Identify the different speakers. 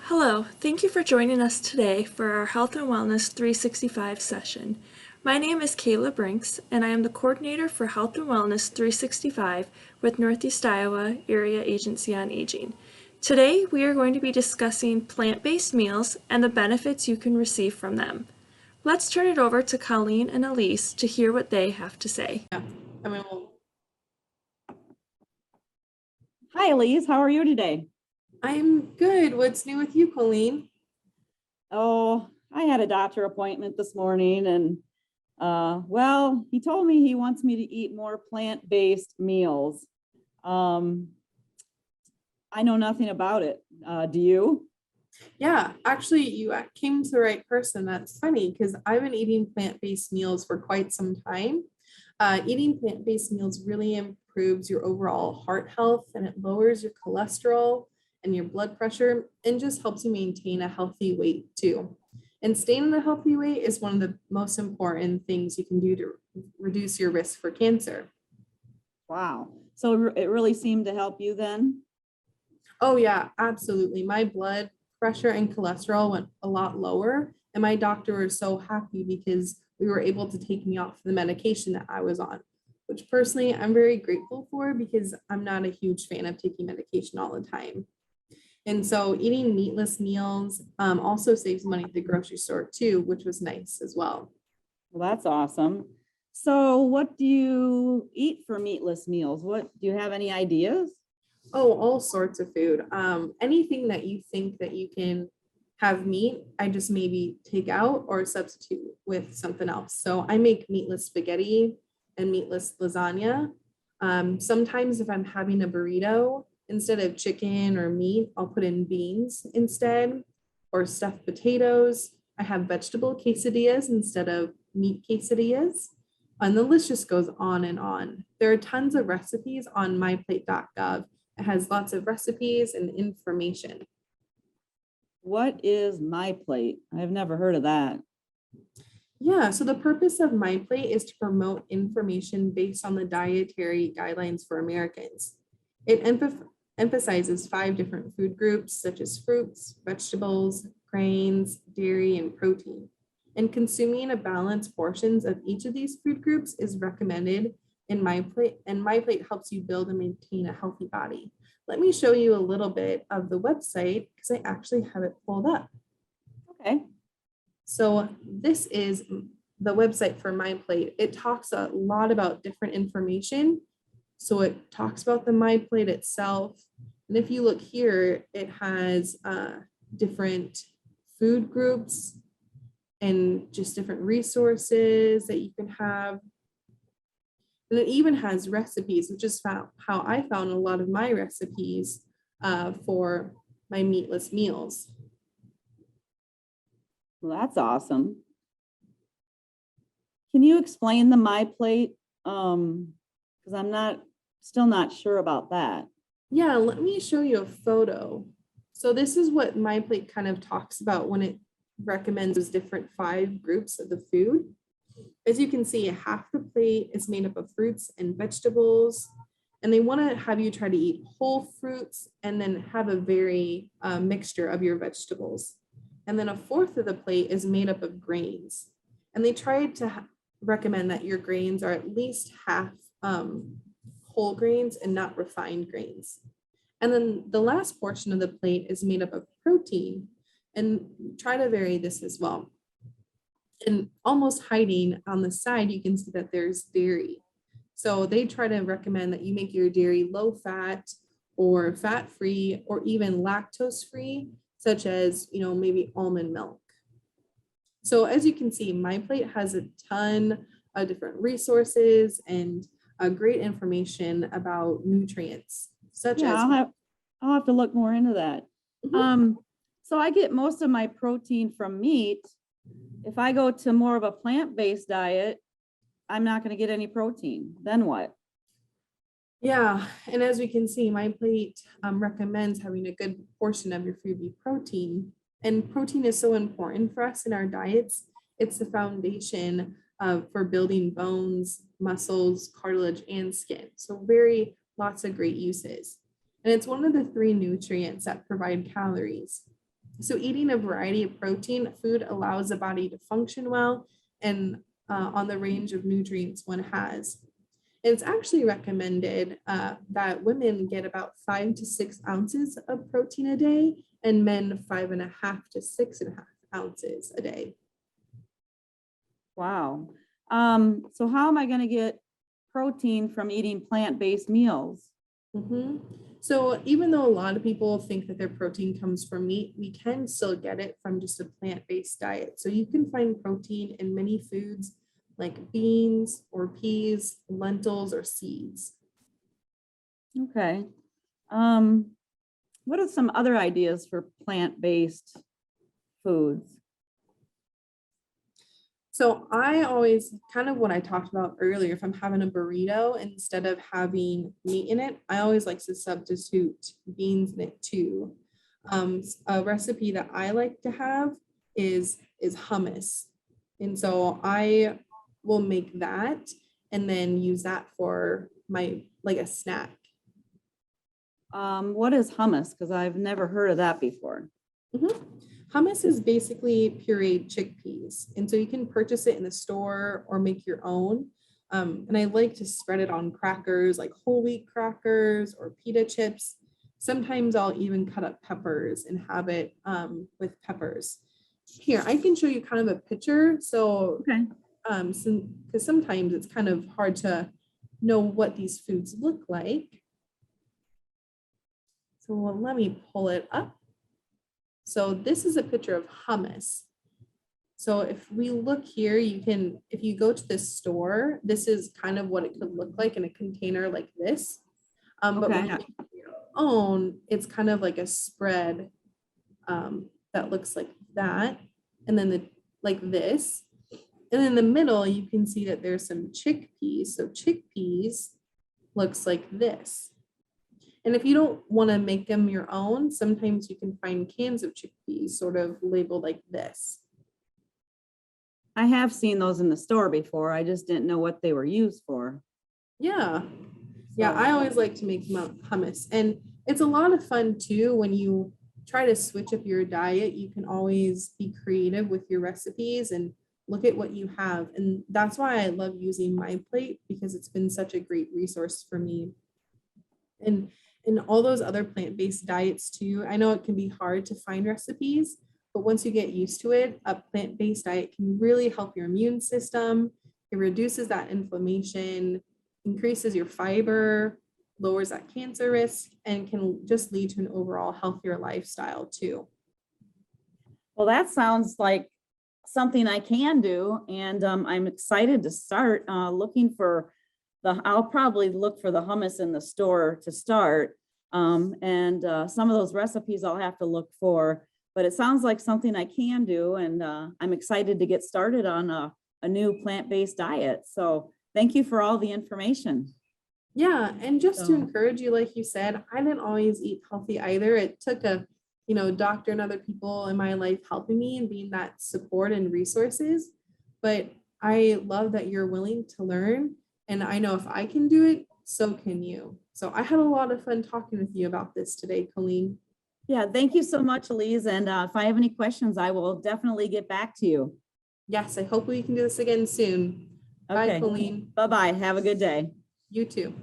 Speaker 1: Hello, thank you for joining us today for our Health and Wellness 365 session. My name is Kayla Brinks, and I am the coordinator for Health and Wellness 365 with Northeast Iowa Area Agency on Aging. Today, we are going to be discussing plant-based meals and the benefits you can receive from them. Let's turn it over to Colleen and Elise to hear what they have to say.
Speaker 2: Hi, Elise. How are you today?
Speaker 3: I'm good. What's new with you, Colleen?
Speaker 2: Oh, I had a doctor appointment this morning and well, he told me he wants me to eat more plant-based meals. I know nothing about it. Do you?
Speaker 3: Yeah, actually, you came to the right person. That's funny because I've been eating plant-based meals for quite some time. Eating plant-based meals really improves your overall heart health, and it lowers your cholesterol and your blood pressure and just helps you maintain a healthy weight too. And staying in a healthy weight is one of the most important things you can do to reduce your risk for cancer.
Speaker 2: Wow. So it really seemed to help you then?
Speaker 3: Oh yeah, absolutely. My blood pressure and cholesterol went a lot lower, and my doctor was so happy because we were able to take me off the medication that I was on, which personally I'm very grateful for because I'm not a huge fan of taking medication all the time. And so eating meatless meals also saves money at the grocery store too, which was nice as well.
Speaker 2: Well, that's awesome. So what do you eat for meatless meals? What do you have any ideas?
Speaker 3: Oh, all sorts of food. Anything that you think that you can have meat, I just maybe take out or substitute with something else. So I make meatless spaghetti and meatless lasagna. Sometimes if I'm having a burrito, instead of chicken or meat, I'll put in beans instead, or stuffed potatoes. I have vegetable quesadillas instead of meat quesadillas. And the list just goes on and on. There are tons of recipes on myplate.gov. It has lots of recipes and information.
Speaker 2: What is My Plate? I've never heard of that.
Speaker 3: Yeah, so the purpose of MyPlate is to promote information based on the dietary guidelines for Americans. It emphasizes 5 different food groups, such as fruits, vegetables, grains, dairy, and protein. And consuming a balanced portions of each of these food groups is recommended in MyPlate, and MyPlate helps you build and maintain a healthy body. Let me show you a little bit of the website because I actually have it pulled up.
Speaker 2: Okay.
Speaker 3: So this is the website for MyPlate. It talks a lot about different information. So it talks about the MyPlate itself. And if you look here, it has different food groups and just different resources that you can have. And it even has recipes, which is how I found a lot of my recipes for my meatless meals.
Speaker 2: Well, that's awesome. Can you explain the My Plate? Because I'm still not sure about that.
Speaker 3: Yeah, let me show you a photo. So this is what MyPlate kind of talks about when it recommends those different 5 groups of the food. As you can see, half the plate is made up of fruits and vegetables, and they want to have you try to eat whole fruits and then have a very mixture of your vegetables. And then a fourth of the plate is made up of grains. And they try to recommend that your grains are at least half whole grains and not refined grains. And then the last portion of the plate is made up of protein, and try to vary this as well. And almost hiding on the side, you can see that there's dairy. So they try to recommend that you make your dairy low fat or fat free or even lactose free, such as, maybe almond milk. So as you can see, MyPlate has a ton of different resources and great information about nutrients, such as
Speaker 2: I'll have to look more into that.
Speaker 3: Mhm.
Speaker 2: So I get most of my protein from meat. If I go to more of a plant-based diet, I'm not going to get any protein. Then what?
Speaker 3: Yeah, and as we can see, MyPlate recommends having a good portion of your food be protein. And protein is so important for us in our diets. It's the foundation for building bones, muscles, cartilage, and skin. So lots of great uses. And it's one of the 3 nutrients that provide calories. So eating a variety of protein food allows the body to function well and on the range of nutrients one has. It's actually recommended that women get about 5 to 6 ounces of protein a day and men 5.5 to 6.5 ounces a day.
Speaker 2: Wow. So how am I going to get protein from eating plant-based meals?
Speaker 3: So even though a lot of people think that their protein comes from meat, we can still get it from just a plant-based diet. So you can find protein in many foods like beans or peas, lentils, or seeds.
Speaker 2: Okay. What are some other ideas for plant-based foods?
Speaker 3: So I always kind of what I talked about earlier, if I'm having a burrito, instead of having meat in it, I always like to substitute beans in it too. A recipe that I like to have is hummus. And so I will make that and then use that for my like a snack.
Speaker 2: What is hummus? Because I've never heard of that before.
Speaker 3: Hummus is basically pureed chickpeas. And so you can purchase it in the store or make your own. And I like to spread it on crackers like whole wheat crackers or pita chips. Sometimes I'll even cut up peppers and have it with peppers. Here, I can show you kind of a picture. So,
Speaker 2: Okay.
Speaker 3: because sometimes it's kind of hard to know what these foods look like. So let me pull it up. So this is a picture of hummus. So if we look here, you can, if you go to this store, this is kind of what it could look like in a container like this. But when you make your own, it's kind of like a spread that looks like that. And then like this. And in the middle, you can see that there's some chickpeas. So chickpeas looks like this. And if you don't want to make them your own, sometimes you can find cans of chickpeas sort of labeled like this.
Speaker 2: I have seen those in the store before. I just didn't know what they were used for.
Speaker 3: Yeah. Yeah, I always like to make hummus. And it's a lot of fun too when you try to switch up your diet. You can always be creative with your recipes and look at what you have. And that's why I love using My Plate, because it's been such a great resource for me. And all those other plant-based diets too, I know it can be hard to find recipes, but once you get used to it, a plant-based diet can really help your immune system. It reduces that inflammation, increases your fiber, lowers that cancer risk, and can just lead to an overall healthier lifestyle too.
Speaker 2: Well, that sounds like something I can do, and I'm excited to start looking for I'll probably look for the hummus in the store to start. And some of those recipes I'll have to look for, but it sounds like something I can do. And I'm excited to get started on a new plant-based diet. So thank you for all the information.
Speaker 3: Yeah, and just to encourage you, like you said, I didn't always eat healthy either. It took a, doctor and other people in my life helping me and being that support and resources. But I love that you're willing to learn. And I know if I can do it, so can you. So I had a lot of fun talking with you about this today, Colleen.
Speaker 2: Yeah, thank you so much, Elise. And if I have any questions, I will definitely get back to you.
Speaker 3: Yes, I hope we can do this again soon.
Speaker 2: Okay.
Speaker 3: Bye, Colleen.
Speaker 2: Bye-bye. Have a good day.
Speaker 3: You too.